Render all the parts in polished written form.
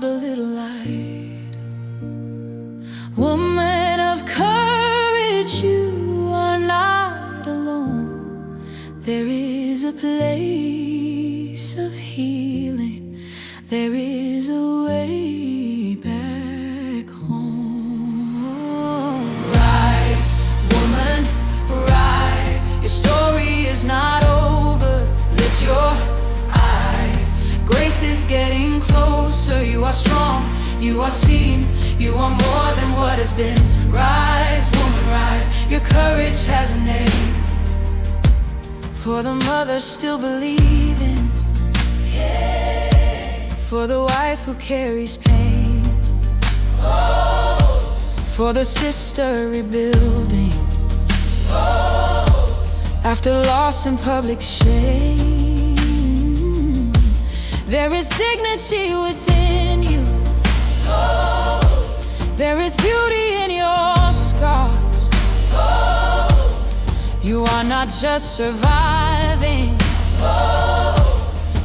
held a little light. Woman of courage, you are not alone. There is a place of healing. There is a way back home. Rise, woman, rise. Your story is not over. Lift your eyes. Grace is getting closer. You are strong, you are seen. You are more than what has been. Rise, woman, rise. Your courage has a name. For the mother still believing, yeah. For the wife who carries pain, oh. For the sister rebuilding, oh. After loss and public shame, there is dignity within you, oh. There is beauty in your scars, oh. You are not just surviving, oh.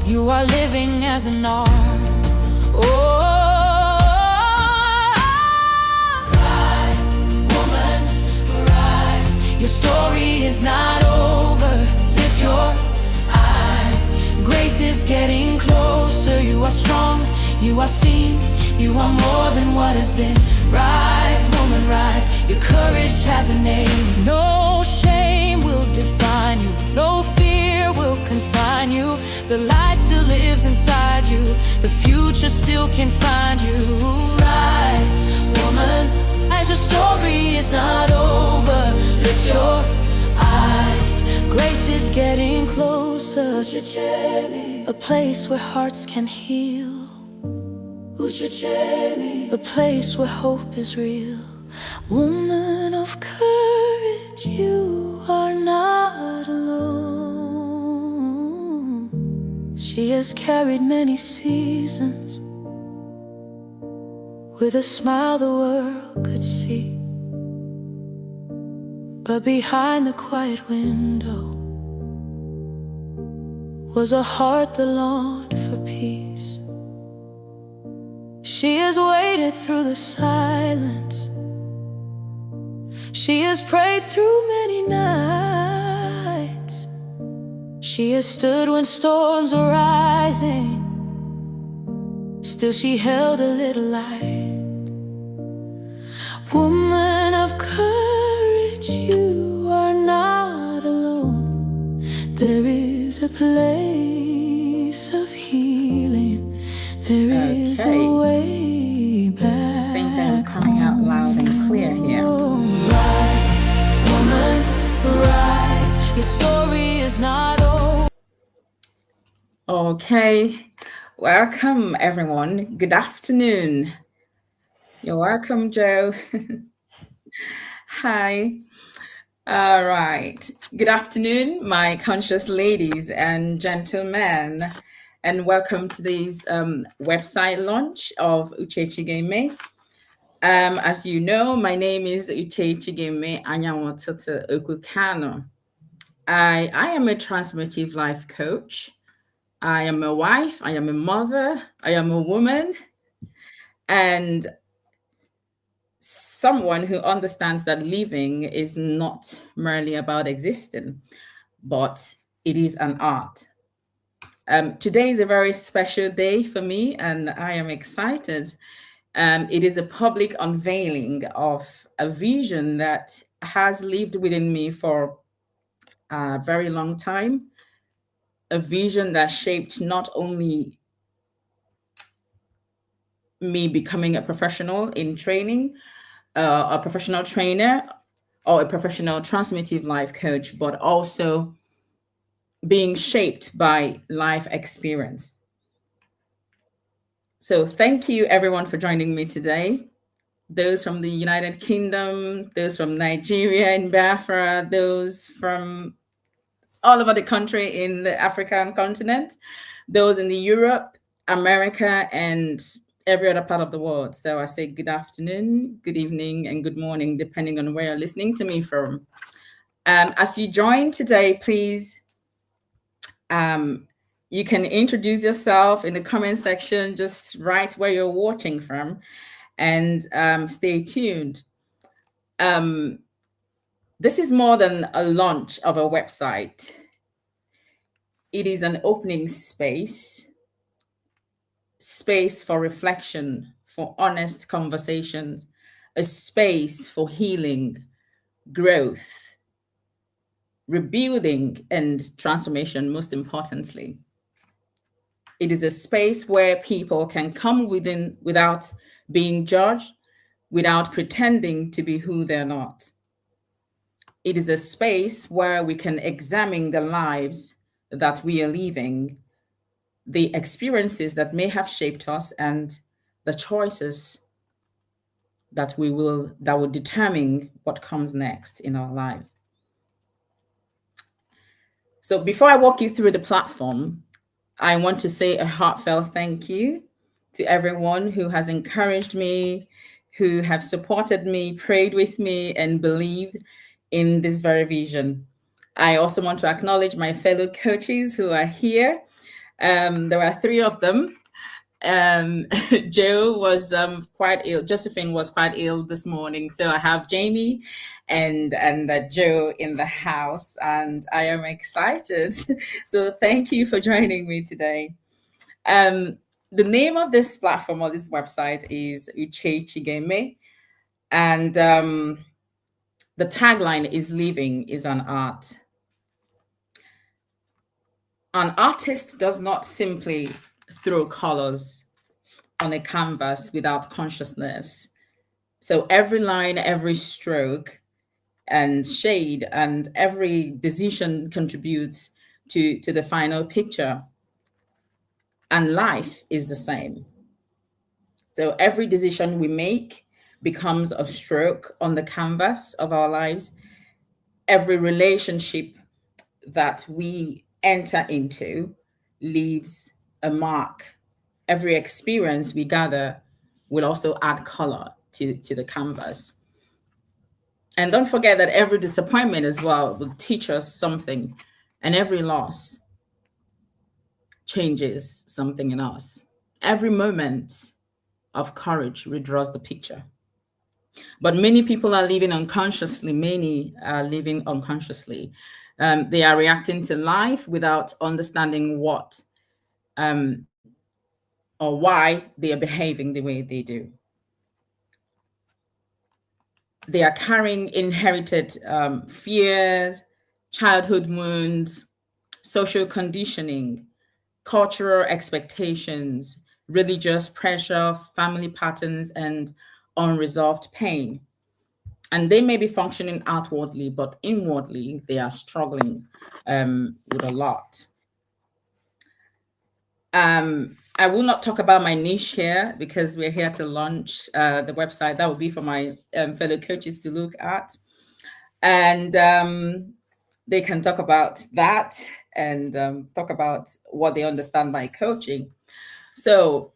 You are living as an art, oh. Rise, woman, rise. Your story is not over. Lift your eyes. Grace is getting closer. You are strong, you are seen. You are more than what has been. Rise, woman, rise. Your courage has a name. No shame will define you. No fear will confine you. The light still lives inside you. The future still can find you. Rise, woman, as your story is not over. Lift your eyes. Grace is getting closer. Uchechigeme, a place where hearts can heal. Uchechigeme, a place where hope is real. Woman of courage, you are not alone. She has carried many seasons with a smile the world could see. But behind the quiet window was a heart that longed for peace. She has waited through the silence. She has prayed through many nights. She has stood when storms are rising. Still she held a little light. Woman of courage, you are not alone. There is a place of healing. There is a way back. I think I'm coming out loud and clear here. Rise, woman, rise. Your story is not over. Okay, welcome everyone. Good afternoon. You're welcome, Joe. Hi. All right. Good afternoon, my conscious ladies and gentlemen, and welcome to this website launch of Uchechigeme. As you know, my name is Uchechigeme Anyanwototo Okukano. I am a transformative life coach. I am a wife, I am a mother, I am a woman, and someone who understands that living is not merely about existing, but it is an art. Today is a very special day for me, and I am excited. It is a public unveiling of a vision that has lived within me for a very long time. A vision that shaped not only me becoming a professional in training, a professional trainer, or a professional transformative life coach, but also being shaped by life experience. So thank you everyone for joining me today. Those from the United Kingdom, those from Nigeria and Biafra, those from all over the country in the African continent, those in the Europe, America, and every other part of the world. So I say good afternoon, good evening, and good morning, depending on where you're listening to me from. As you join today, please, You can introduce yourself in the comment section, just write where you're watching from, and stay tuned. This is more than a launch of a website. It is an opening space for reflection, for honest conversations, a space for healing, growth, rebuilding, and transformation, most importantly. It is a space where people can come within without being judged, without pretending to be who they're not. It is a space where we can examine the lives that we are living, the experiences that may have shaped us, and the choices that will determine what comes next in our life. So before I walk you through the platform, I want to say a heartfelt thank you to everyone who has encouraged me, who have supported me, prayed with me, and believed in this very vision. I also want to acknowledge my fellow coaches who are here. There are three of them. Joe was quite ill. Josephine was quite ill this morning, so I have Jamie and Joe in the house, and I am excited. So thank you for joining me today. Um, the name of this platform or this website is Uchechigeme, and the tagline is "Living is an art." An artist does not simply throw colors on a canvas without consciousness. So every line, every stroke, and shade, and every decision contributes to the final picture. And life is the same. So every decision we make becomes a stroke on the canvas of our lives. Every relationship that we enter into leaves a mark. Every experience we gather will also add color to the canvas. And don't forget that every disappointment as well will teach us something, and every loss changes something in us. Every moment of courage redraws the picture. But many people are living unconsciously, many are living unconsciously. They are reacting to life without understanding what or why they are behaving the way they do. They are carrying inherited fears, childhood wounds, social conditioning, cultural expectations, religious pressure, family patterns, and unresolved pain. And they may be functioning outwardly, but inwardly, they are struggling with a lot. I will not talk about my niche here because we're here to launch the website. That would be for my fellow coaches to look at. And they can talk about that and talk about what they understand by coaching. So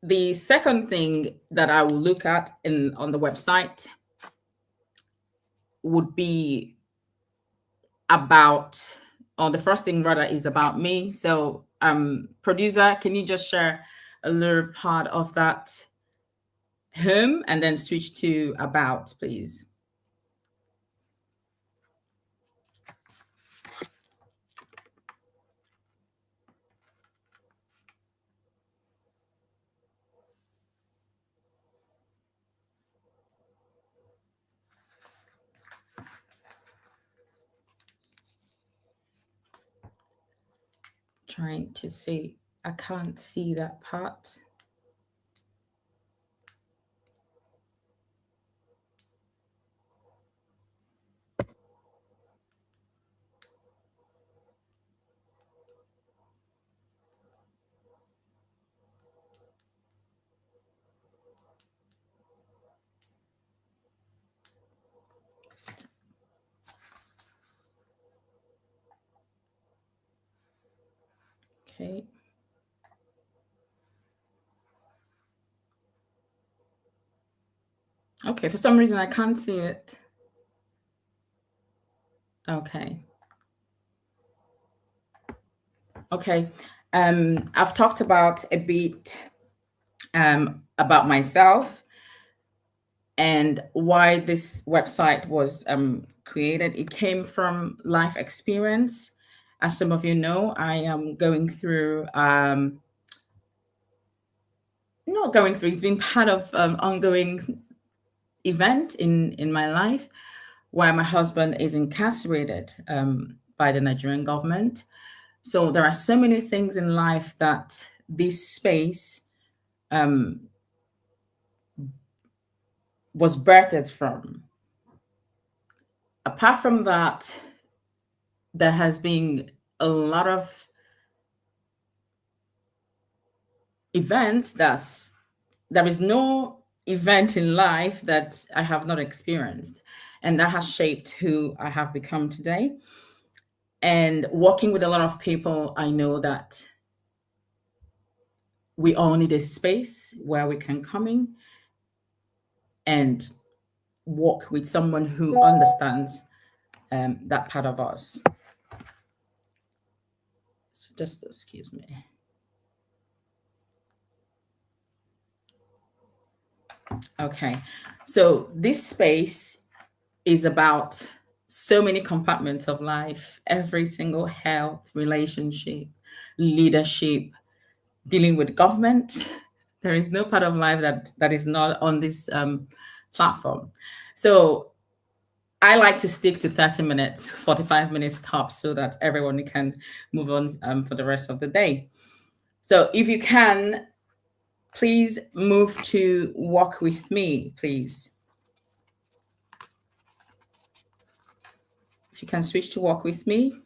the second thing that I will look at on the website would be about, or the first thing rather is about me. So producer, can you just share a little part of that home and then switch to about, please? Trying to see, I can't see that part. Okay. Okay, for some reason I can't see it. Okay. Okay. I've talked about a bit about myself and why this website was created. It came from life experience. As some of you know, I am going through, not going through, it's been part of ongoing event in my life where my husband is incarcerated by the Nigerian government. So there are so many things in life that this space was birthed from. Apart from that, there has been a lot of events there is no event in life that I have not experienced, and that has shaped who I have become today. And working with a lot of people, I know that we all need a space where we can come in and walk with someone who understands that part of us. So just excuse me. Okay. So this space is about so many compartments of life, every single health, relationship, leadership, dealing with government. There is no part of life that is not on this platform. So I like to stick to 30 minutes, 45 minutes tops, so that everyone can move on for the rest of the day. So if you can, please move to walk with me, please. If you can switch to walk with me.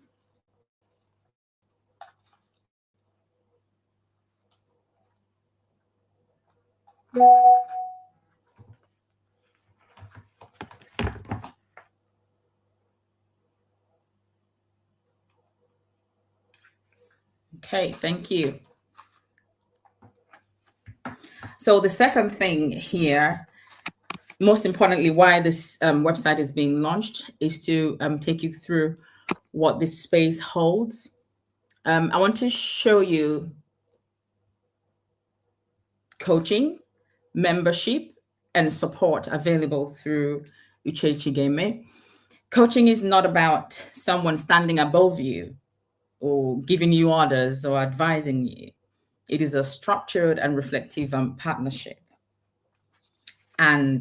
Okay, thank you. So the second thing here, most importantly, why this website is being launched is to take you through what this space holds. I want to show you coaching, membership, and support available through Uchechigeme. Coaching is not about someone standing above you or giving you orders or advising you. It is a structured and reflective partnership. And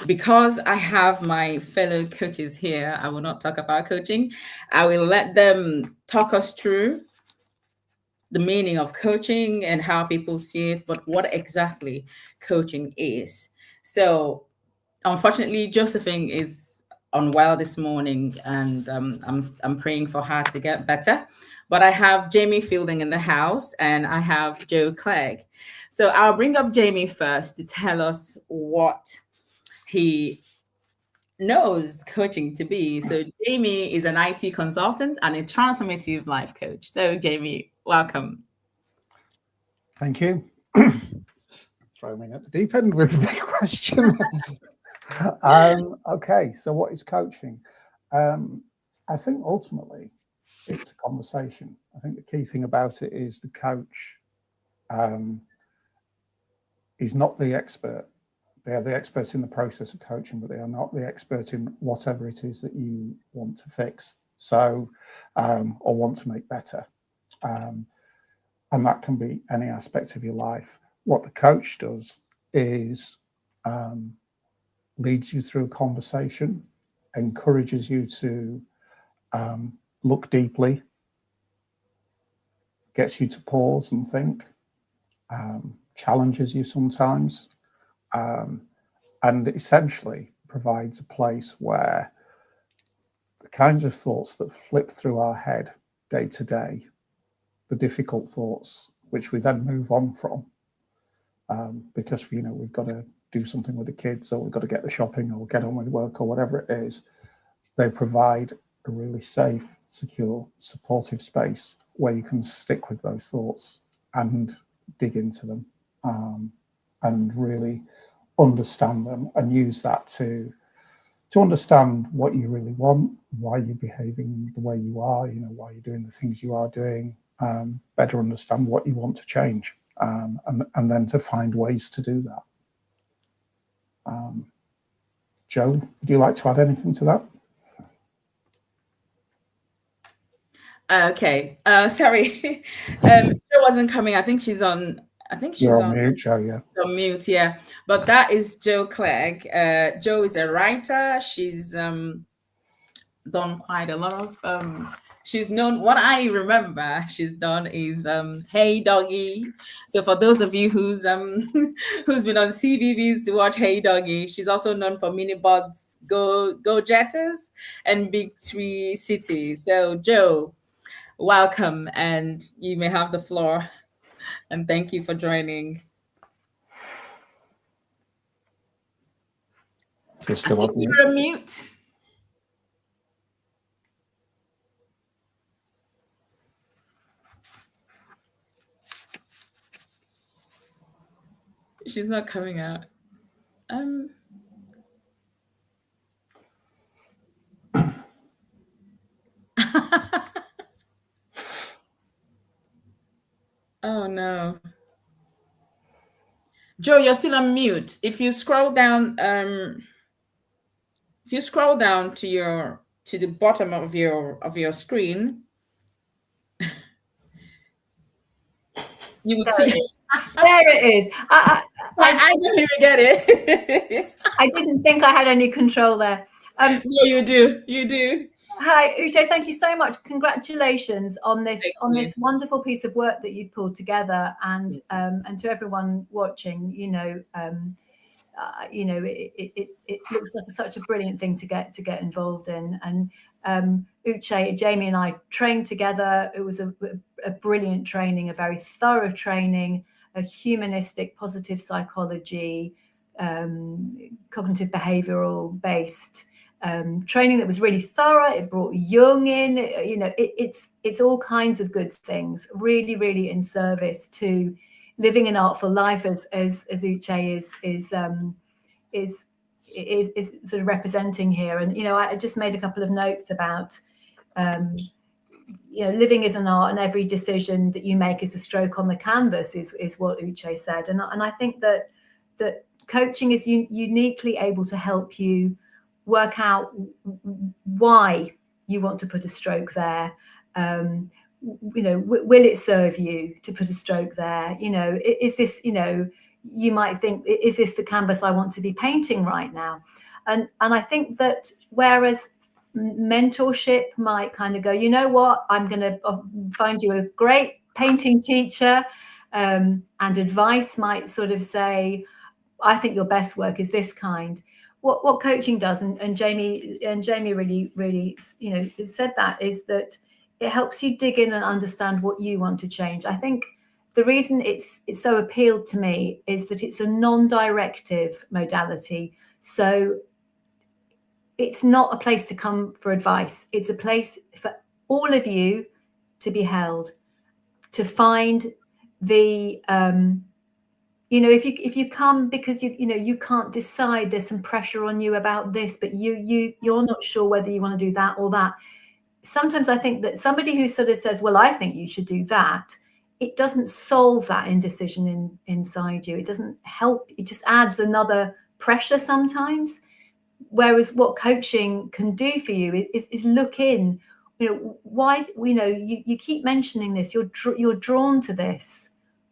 because I have my fellow coaches here, I will not talk about coaching. I will let them talk us through the meaning of coaching and how people see it, but what exactly coaching is. So, unfortunately, Josephine is unwell this morning, and I'm praying for her to get better. But I have Jamie Fielding in the house, and I have Joe Clegg. So I'll bring up Jamie first to tell us what he knows coaching to be. So Jamie is an IT consultant and a transformative life coach. So Jamie, welcome. Thank you. Throw me at the deep end with a big question. Okay, so what is coaching? I think ultimately it's a conversation. I think the key thing about it is the coach is not the expert. They are the experts in the process of coaching, but they are not the expert in whatever it is that you want to fix, or want to make better. And that can be any aspect of your life. What the coach does is leads you through a conversation, encourages you to look deeply, gets you to pause and think, challenges you sometimes, and essentially provides a place where the kinds of thoughts that flip through our head day to day, the difficult thoughts, which we then move on from, because we've got to do something with the kids, or we've got to get the shopping, or get on with work, or whatever it is. They provide a really safe, secure, supportive space where you can stick with those thoughts and dig into them, and really understand them and use that to to understand what you really want, why you're behaving the way you are, why you're doing the things you are doing, better understand what you want to change, and then to find ways to do that. Joe, would you like to add anything to that? Okay. Sorry. Joe wasn't coming. I think she's on. You're on mute, Joe. Yeah. On mute. Yeah. But that is Joe Clegg. Joe is a writer. She's done quite a lot of. She's known. What I remember she's done is Hey Doggy. So for those of you who's who's been on CBBS to watch Hey Doggy, she's also known for Minibots, Go Jetters, and Big Tree City. So Joe, welcome, and you may have the floor. And thank you for joining. You're still on mute. You're on mute. She's not coming out. Oh no. Joe, you're still on mute. If you scroll down, to the bottom of your screen, you would see. There it is. I didn't even get it. I didn't think I had any control there. No, you do. You do. Hi, Uche. Thank you so much. Congratulations on this wonderful piece of work that you pulled together, and to everyone watching. It looks like such a brilliant thing to get involved in. And Uche, Jamie, and I trained together. It was a brilliant training, a very thorough training, a humanistic, positive psychology, cognitive behavioral based training that was really thorough. It brought Jung in. It's all kinds of good things. Really, really in service to living an artful life, as Uche is sort of representing here. And I just made a couple of notes about living is an art, and every decision that you make is a stroke on the canvas, is what Uche said. And I think that coaching is uniquely able to help you work out why you want to put a stroke there. Will it serve you to put a stroke there? Is this, you might think, is this the canvas I want to be painting right now? And I think that whereas mentorship might kind of go, you know what, I'm going to find you a great painting teacher, and advice might sort of say, I think your best work is this kind. What coaching does, and Jamie really said that, is that it helps you dig in and understand what you want to change. I think the reason it's so appealed to me is that it's a non-directive modality. So it's not a place to come for advice. It's a place for all of you to be held, to find the if you come because you can't decide, there's some pressure on you about this, but you're not sure whether you want to do that or that. Sometimes I think that somebody who sort of says, well, I think you should do that, it doesn't solve that indecision inside you. It doesn't help. It just adds another pressure sometimes. Whereas what coaching can do for you is look in. Why? You keep mentioning this. You're drawn to this.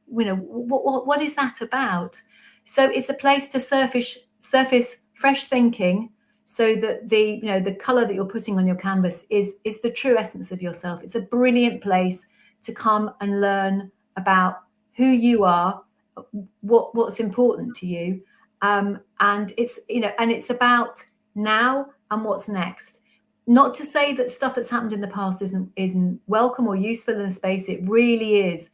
What is that about? So it's a place to surface fresh thinking, so that the color that you're putting on your canvas is the true essence of yourself. It's a brilliant place to come and learn about who you are, what's important to you, and it's about now and what's next. Not to say that stuff that's happened in the past isn't welcome or useful in the space. It really is,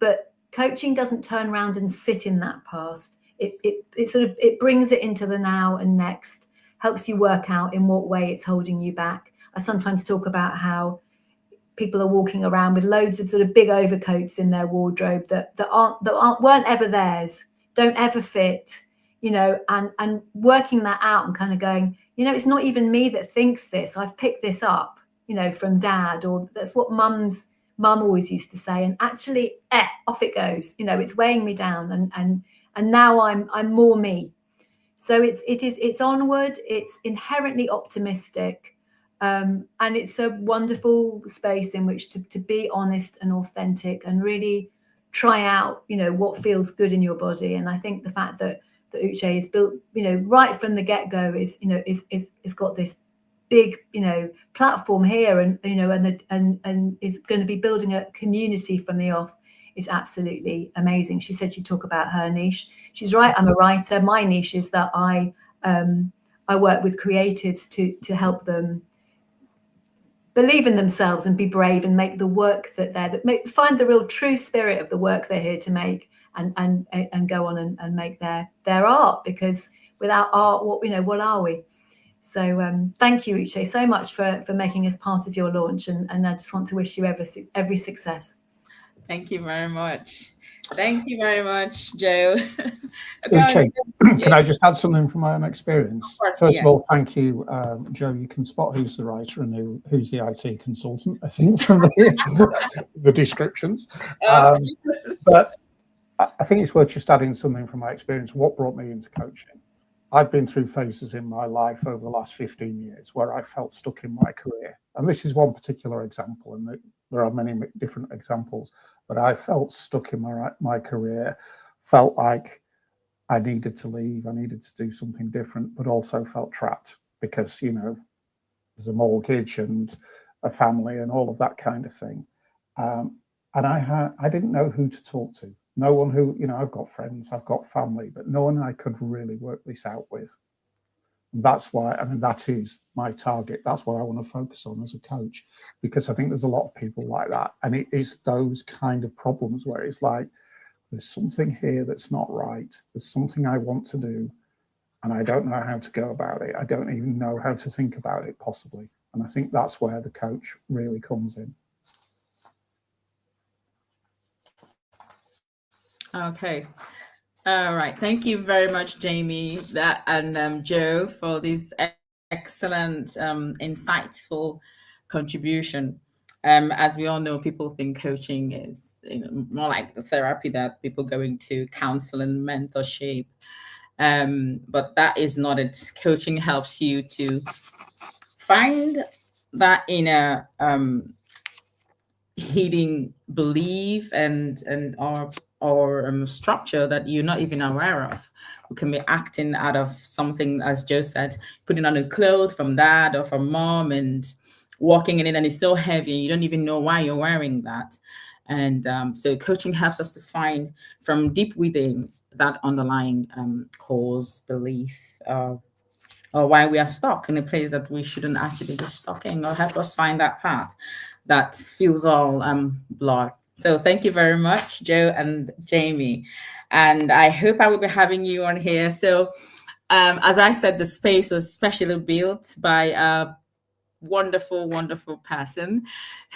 but coaching doesn't turn around and sit in that past. It brings it into the now and next, helps you work out in what way it's holding you back. I sometimes talk about how people are walking around with loads of sort of big overcoats in their wardrobe that weren't ever theirs, don't ever fit, and working that out and kind of going, you know, it's not even me that thinks this. I've picked this up, you know, from dad, or that's what mum always used to say. And actually, off it goes. You know, it's weighing me down, and now I'm more me. So it's onward. It's inherently optimistic, and it's a wonderful space in which to be honest and authentic and really try out, you know, what feels good in your body. And I think the fact that Uche is built, you know, right from the get-go is, you know, is got this big, you know, platform here, and, you know, and is going to be building a community from the off, is absolutely amazing. She said she'd talk about her niche. She's right. I'm a writer. My niche is that I work with creatives to help them believe in themselves and be brave and make the work find the real true spirit of the work they're here to make, and go on and make their art, because without art, what are we? So thank you, Uche, so much for making us part of your launch, and I just want to wish you every success. Thank you very much. Thank you very much, Joe. Okay. Can I just add something from my own experience? First of all, thank you, Joe. You can spot who's the writer and who's the IT consultant, I think, from the descriptions. But I think it's worth just adding something from my experience. What brought me into coaching? I've been through phases in my life over the last 15 years where I felt stuck in my career. And this is one particular example, and there are many different examples, but I felt stuck in my career, felt like I needed to leave, I needed to do something different, but also felt trapped because, you know, there's a mortgage and a family and all of that kind of thing. And I didn't know who to talk to. No one who, you know, I've got friends, I've got family, but no one I could really work this out with. And that's why, I mean, that is my target. That's what I want to focus on as a coach, because I think there's a lot of people like that. And it is those kind of problems where it's like, there's something here that's not right. There's something I want to do, and I don't know how to go about it. I don't even know how to think about it, possibly. And I think that's where the coach really comes in. Okay. All right. Thank you very much, Jamie, and Joe, for this excellent, insightful contribution. As we all know, people think coaching is, you know, more like the therapy that people go into, counseling, mentorship. But that is not it. Coaching helps you to find that inner hidden belief and or structure that you're not even aware of. We can be acting out of something, as Joe said, putting on a clothes from dad or from mom and walking in it, and it's so heavy you don't even know why you're wearing that. And so coaching helps us to find from deep within that underlying cause, belief, or why we are stuck in a place that we shouldn't actually be stuck in, or help us find that path that feels all blurred. So thank you very much, Joe and Jamie. And I hope I will be having you on here. So as I said, the space was specially built by a wonderful, wonderful person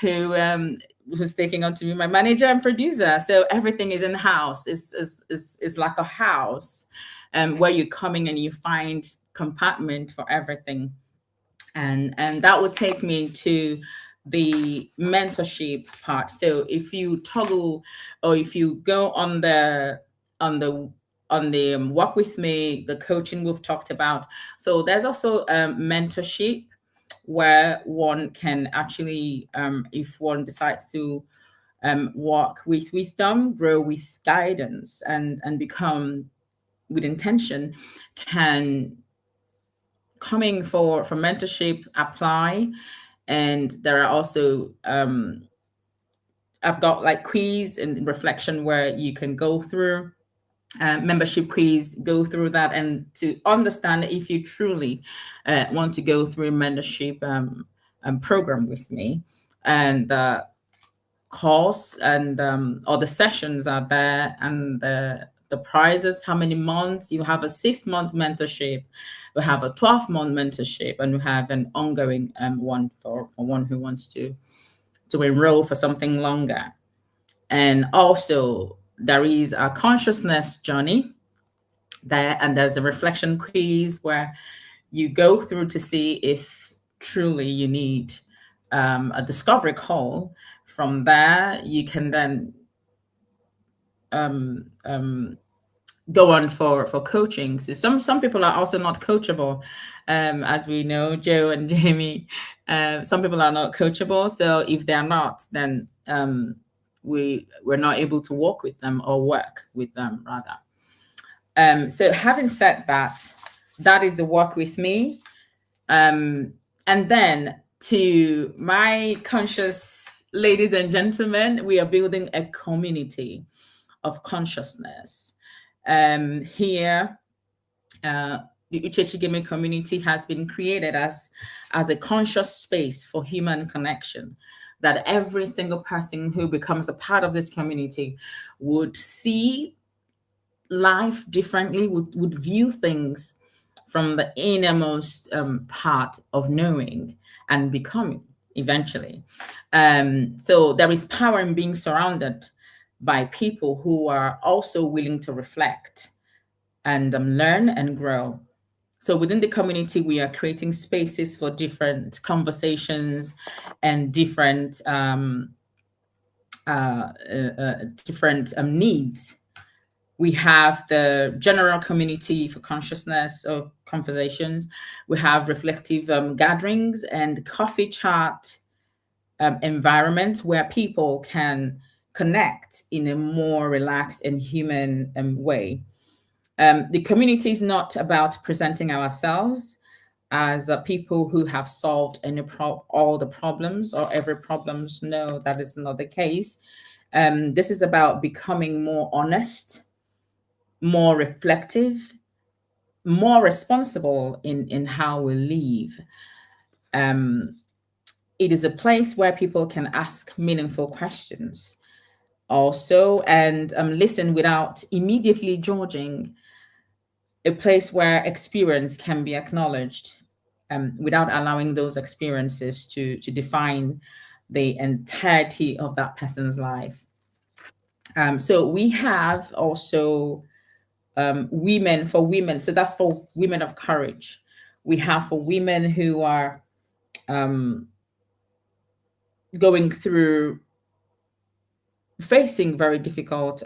who's taking on to be my manager and producer. So everything is in house. It's like a house where you're coming and you find compartment for everything. And that would take me to the mentorship part. So if you toggle, or if you go on the walk with me, the coaching we've talked about. So there's also mentorship, where one can actually, if one decides to walk with wisdom, grow with guidance, and become with intention, can coming for mentorship apply. And there are also I've got like quiz and reflection where you can go through membership quiz, go through that, and to understand if you truly want to go through a mentorship program with me. And the course and or the sessions are there, and the prizes, how many months. You have a 6-month mentorship, we have a 12-month mentorship, and we have an ongoing one for one who wants to enroll for something longer. And also there is a consciousness journey there, and there's a reflection quiz where you go through to see if truly you need a discovery call. From there, you can then go on for coaching. So some people are also not coachable, as we know, Joe and Jamie. Some people are not coachable. So if they're not, then we're not able to work with them or work with them rather. So having said that, that is the work with me. And then to my conscious ladies and gentlemen, we are building a community of consciousness. Here, the Uchechigeme community has been created as a conscious space for human connection, that every single person who becomes a part of this community would see life differently, would view things from the innermost part of knowing and becoming eventually. So there is power in being surrounded by people who are also willing to reflect and learn and grow. So within the community, we are creating spaces for different conversations and different needs. We have the general community for consciousness or conversations. We have reflective gatherings and coffee chat environments where people can connect in a more relaxed and human way. The community is not about presenting ourselves as people who have solved all the problems or every problems. No, that is not the case. This is about becoming more honest, more reflective, more responsible in how we live. It is a place where people can ask meaningful questions also and listen without immediately judging. A place where experience can be acknowledged without allowing those experiences to define the entirety of that person's life. So we have also women for women. So that's for women of courage. We have for women who are going through facing very difficult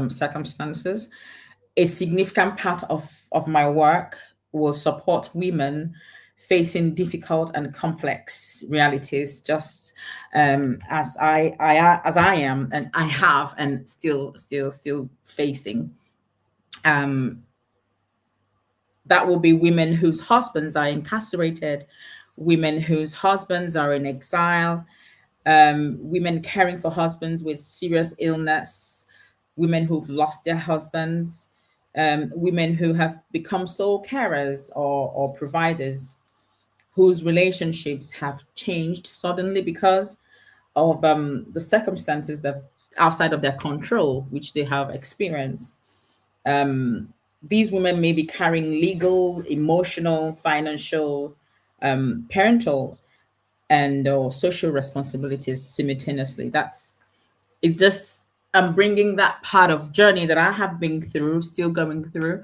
circumstances. A significant part of my work will support women facing difficult and complex realities, just as I am, and I have, and still facing. That will be women whose husbands are incarcerated, women whose husbands are in exile, women caring for husbands with serious illness, women who've lost their husbands, women who have become sole carers or providers, whose relationships have changed suddenly because of the circumstances that outside of their control, which they have experienced. These women may be carrying legal, emotional, financial, parental, and or social responsibilities simultaneously. It's just I'm bringing that part of journey that I have been through, still going through,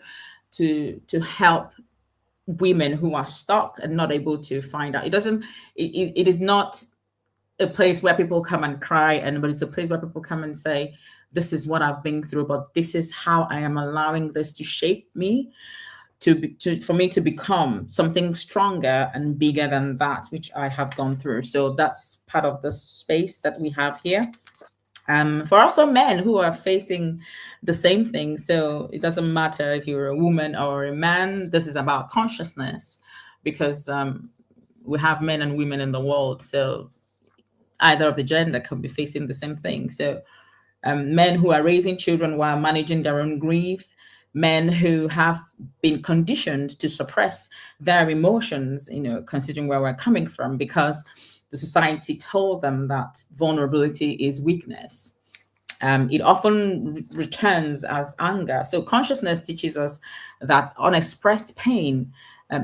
to help women who are stuck and not able to find out. It is not a place where people come and cry, but it's a place where people come and say, this is what I've been through, but this is how I am allowing this to shape me, for me to become something stronger and bigger than that which I have gone through. So that's part of the space that we have here. For also men who are facing the same thing. So it doesn't matter if you're a woman or a man, this is about consciousness, because we have men and women in the world. So either of the gender can be facing the same thing. So men who are raising children while managing their own grief, men who have been conditioned to suppress their emotions, considering where we're coming from, because the society told them that vulnerability is weakness. It often returns as anger. So consciousness teaches us that unexpressed pain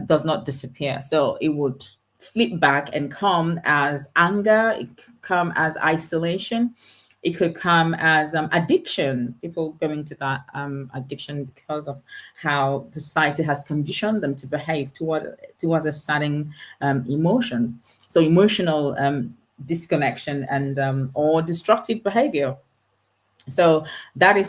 does not disappear. So it would flip back and come as anger, it come as isolation, It could come as addiction. People go into that addiction because of how society has conditioned them to behave towards a certain emotion. So emotional disconnection and or destructive behavior. So that is